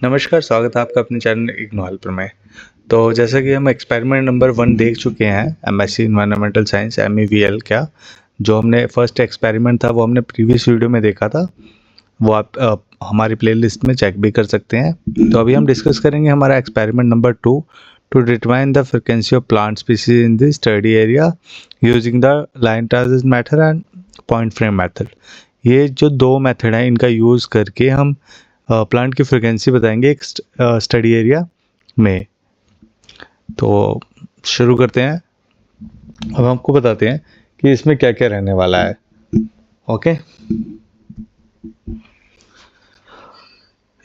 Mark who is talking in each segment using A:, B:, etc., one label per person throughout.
A: नमस्कार, स्वागत है आपका अपने चैनल इग्नो हेल्पर में। तो जैसा कि हम एक्सपेरिमेंट नंबर 1 देख चुके हैं, एमएससी एनवायरमेंटल साइंस MEVL का जो हमने फर्स्ट एक्सपेरिमेंट था वो हमने प्रीवियस वीडियो में देखा था। वो आप हमारी प्लेलिस्ट में चेक भी कर सकते हैं। तो अभी हम डिस्कस करेंगे हमारा experiment number 2 to determine the frequency of plant species in the study area using the line transit method and point frame method. ये जो दो मेथड हैं इनका यूज़ करके हम प्लांट की फ्रीक्वेंसी बताएंगे एक स्टडी एरिया में। तो शुरू करते हैं। अब हमको बताते हैं कि इसमें क्या क्या रहने वाला है। ओके,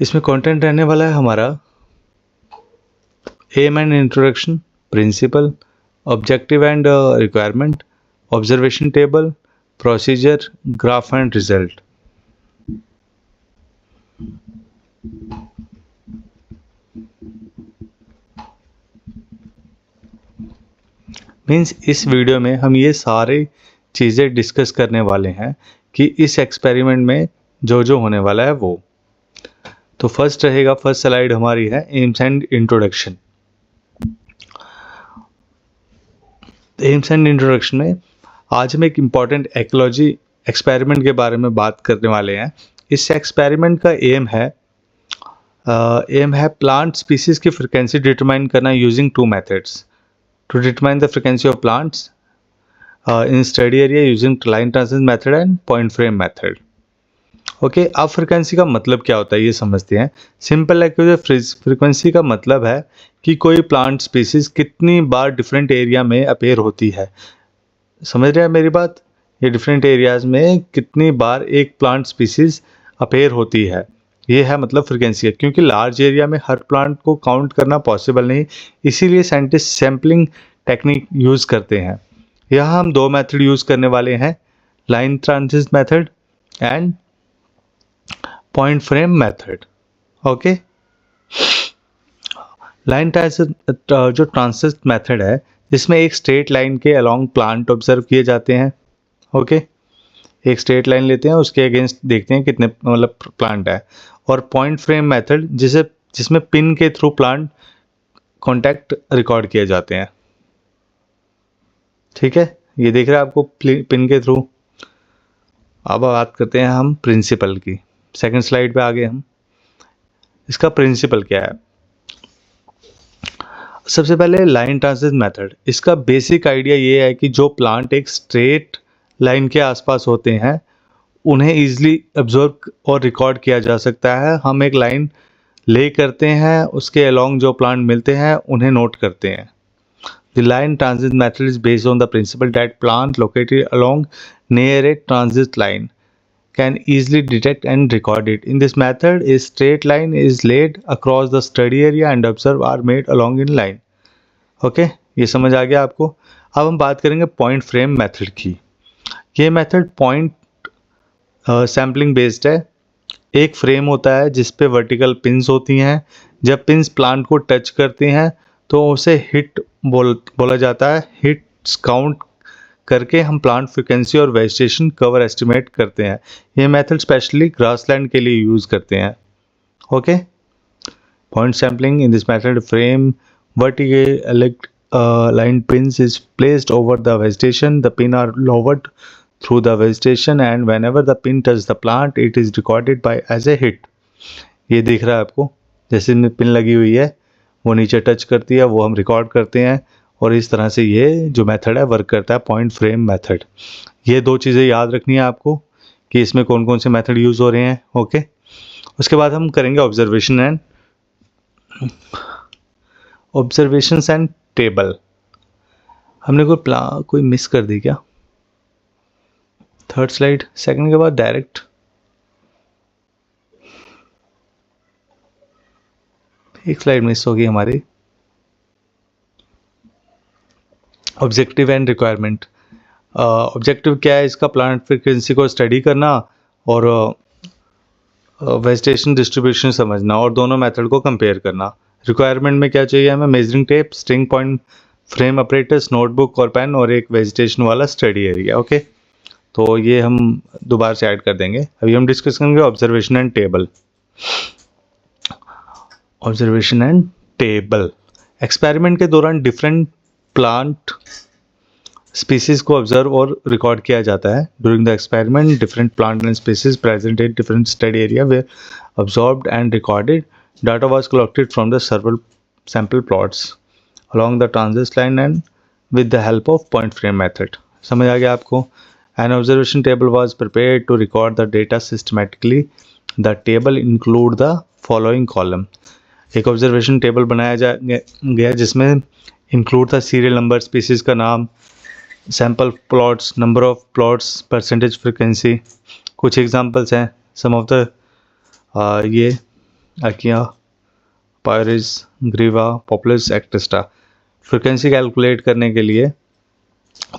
A: इसमें कंटेंट रहने वाला है हमारा aim and introduction, principle, objective and requirement, observation table, procedure, graph and result. Means इस वीडियो में हम ये सारी चीज़ें डिस्कस करने वाले हैं कि इस एक्सपेरिमेंट में जो जो होने वाला है वो। तो फर्स्ट रहेगा, फर्स्ट स्लाइड हमारी है AIIMS and introduction. AIIMS and introduction में आज हम एक इम्पॉर्टेंट एक्लॉजी एक्सपेरिमेंट के बारे में बात करने वाले हैं। इस एक्सपेरिमेंट का एम है प्लांट स्पीसीज की फ्रिक्वेंसी डिटरमाइन करना using two methods to determine the frequency of plants in study area using line transit method and point frame method. Okay, अब फ्रीक्वेंसी का मतलब क्या होता है ये समझते हैं। सिंपल है कि फ्रीक्वेंसी का मतलब है कि कोई प्लांट स्पीसीज कितनी बार डिफरेंट एरिया में अपेयर होती है। समझ रहे हैं मेरी बात? ये डिफरेंट एरियाज में कितनी बार एक प्लांट स्पीसीज अपेयर होती है, ये है मतलब फ्रीक्वेंसी है। क्योंकि लार्ज एरिया में हर प्लांट को काउंट करना पॉसिबल नहीं, इसीलिए साइंटिस्ट सैम्पलिंग टेक्निक यूज़ करते हैं। यहाँ हम दो मेथड यूज़ करने वाले हैं, line transit method and point frame method. Okay, line transit जो ट्रांजिट मेथड है जिसमें एक स्ट्रेट लाइन के अलोंग प्लांट ऑब्जर्व किए जाते हैं। ओके, एक स्ट्रेट लाइन लेते हैं, उसके अगेंस्ट देखते हैं कितने मतलब प्लांट है। और पॉइंट फ्रेम मेथड जिसमें पिन के थ्रू प्लांट कॉन्टैक्ट रिकॉर्ड किए जाते हैं। ठीक है, ये देख रहे हैं आपको पिन के थ्रू। अब बात करते हैं हम प्रिंसिपल की। सेकंड स्लाइड पे आ गए हम। इसका प्रिंसिपल क्या है? सबसे पहले लाइन ट्रांजिट मेथड। इसका बेसिक आइडिया ये है कि जो प्लांट एक स्ट्रेट लाइन के आसपास होते हैं उन्हें ईजिली ऑब्जर्व और रिकॉर्ड किया जा सकता है। हम एक लाइन ले करते हैं, उसके अलोंग जो प्लांट मिलते हैं उन्हें नोट करते हैं। The line transit method is based on the principle that plant located along near a transit line can easily detect and record it. In this method, a straight line is laid across the study area and observe are made along in line. Okay, ये समझ आ गया आपको? अब हम बात करेंगे point frame method की। ये मेथड पॉइंट सैम्पलिंग बेस्ड है। एक फ्रेम होता है जिस पे वर्टिकल पिन्स होती हैं। जब पिन्स प्लांट को टच करती हैं तो उसे हिट बोला जाता है। हिट्स काउंट करके हम प्लांट फ्रीक्वेंसी और वेजिटेशन कवर एस्टिमेट करते हैं। ये मेथड स्पेशली ग्रासलैंड के लिए यूज़ करते हैं। Okay, point sampling in this method frame vertically lined pins is placed over the vegetation. The pin are lowered through the vegetation and whenever the pin touches the plant it is recorded by as a hit. ये दिख रहा है आपको, जैसे में pin लगी हुई है वो नीचे टच करती है, वो हम रिकॉर्ड करते हैं। और इस तरह से ये जो मेथड है वर्क करता है, पॉइंट फ्रेम मेथड। ये दो चीज़ें याद रखनी है आपको कि इसमें कौन कौन से मेथड यूज़ हो रहे हैं। ओके, उसके बाद हम करेंगे ऑब्जर्वेशंस एंड टेबल। हमने कोई मिस कर दी क्या? थर्ड स्लाइड, सेकंड के बाद डायरेक्ट एक स्लाइड मिस होगी हमारी। Objective and requirement. ऑब्जेक्टिव क्या है इसका? प्लांट फ्रीक्वेंसी को स्टडी करना और वेजिटेशन डिस्ट्रीब्यूशन समझना और दोनों मेथड को कंपेयर करना। रिक्वायरमेंट में क्या चाहिए हमें? Measuring tape, string point frame operators, notebook और पेन और एक वेजिटेशन वाला स्टडी एरिया। ओके, तो ये हम दोबारा से ऐड कर देंगे। अभी हम डिस्कस करेंगे observation and table. Observation and table. Experiment के दौरान डिफरेंट प्लांट स्पीसीज को ऑब्जर्व और रिकॉर्ड किया जाता है। During the experiment different plant and species present in different study area where observed and recorded. Data was collected from the several sample plots along the transit line and with the help of point frame method। समझ आ गया आपको? An observation table was prepared to record the data systematically। The table include the following column। एक observation table बनाया गया जिसमें include था serial number, species का नाम, sample plots, number of plots, percentage frequency. कुछ एग्जांपल्स हैं, सम ऑफ द ये आकिया, पायरिस, ग्रीवा, पॉपुलस एक्सेट्रा। फ्रिक्वेंसी कैलकुलेट करने के लिए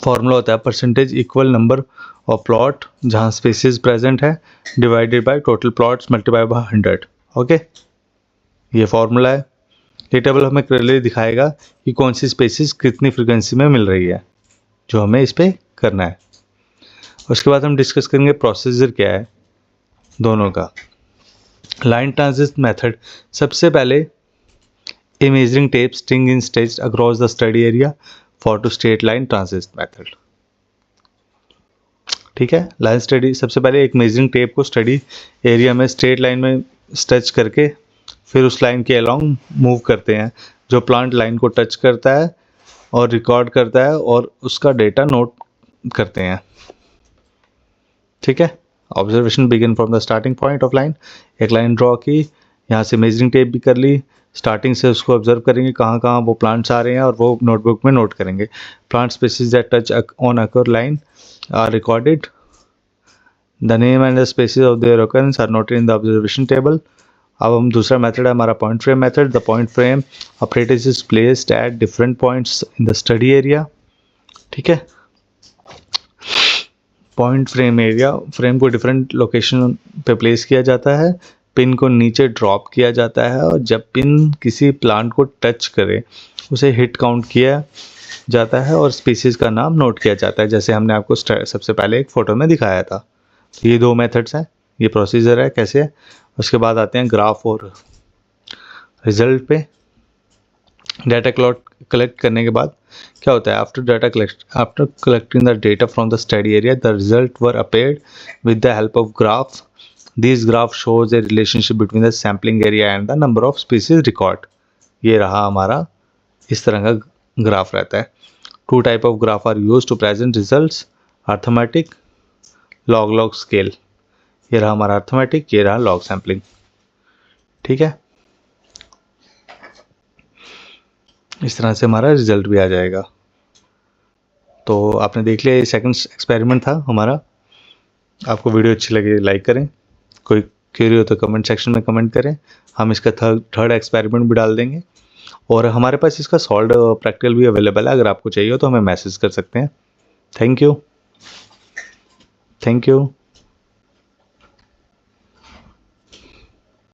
A: फॉर्मूला होता है percentage equal number of plot जहाँ स्पीसीज प्रेजेंट है divided by total plots multiply by 100। Okay, ये फॉर्मूला है। ये टेबल हमें क्लियरली दिखाएगा कि कौन सी स्पीसीज कितनी फ्रिक्वेंसी में मिल रही है, जो हमें इस पर करना है। उसके बाद हम डिस्कस करेंगे प्रोसीजर क्या है दोनों का। लाइन ट्रांजिट मेथड, सबसे पहले a measuring tape string is stretched across the study area for to straight line transit method। ठीक है, लाइन स्टडी, सबसे पहले एक मेजरिंग टेप को स्टडी एरिया में स्ट्रेट लाइन में स्ट्रेच करके फिर उस लाइन के अलोंग मूव करते हैं, जो प्लांट लाइन को टच करता है और रिकॉर्ड करता है और उसका डेटा नोट करते हैं। ठीक है, observation begin from the starting point of line. एक लाइन ड्रॉ की, यहाँ से मेजरिंग टेप भी कर ली, स्टार्टिंग से उसको ऑब्जर्व करेंगे कहाँ कहाँ वो प्लांट्स आ रहे हैं और वो नोटबुक में नोट करेंगे। Plant species that touch on occur line are recorded. The name and the species of their occurrence are noted in the observation table. अब हम दूसरा मेथड है हमारा point frame method. The point frame operator is placed at different points in the study area. ठीक है, point frame area, frame को different location पे place किया जाता है, पिन को नीचे ड्रॉप किया जाता है और जब पिन किसी प्लांट को टच करे उसे हिट काउंट किया जाता है और स्पीसीज का नाम नोट किया जाता है, जैसे हमने आपको सबसे पहले एक फ़ोटो में दिखाया था। तो ये दो मेथड्स हैं, ये प्रोसीजर है कैसे है। उसके बाद आते हैं ग्राफ और रिजल्ट पे। डाटा कलेक्ट करने के बाद क्या होता है, after collecting the data from the study area the result were appeared with the help of graph. This graph shows a relationship between the sampling area and the number of species record. ये रहा हमारा, इस तरह का graph रहता है। Two type of graph are use to present results, arithmetic, log scale. ये रहा हमारा अर्थमेटिक, ये रहा लॉग सैम्पलिंग। ठीक है, इस तरह से हमारा रिजल्ट भी आ जाएगा। तो आपने देख लिया, ये सेकंड एक्सपेरिमेंट था हमारा। आपको वीडियो अच्छी लगी लाइक करें, कोई क्वेरी हो तो कमेंट सेक्शन में कमेंट करें, हम इसका थर्ड एक्सपेरिमेंट भी डाल देंगे। और हमारे पास इसका सॉल्व प्रैक्टिकल भी अवेलेबल है, अगर आपको चाहिए हो तो हमें मैसेज कर सकते हैं। Thank you.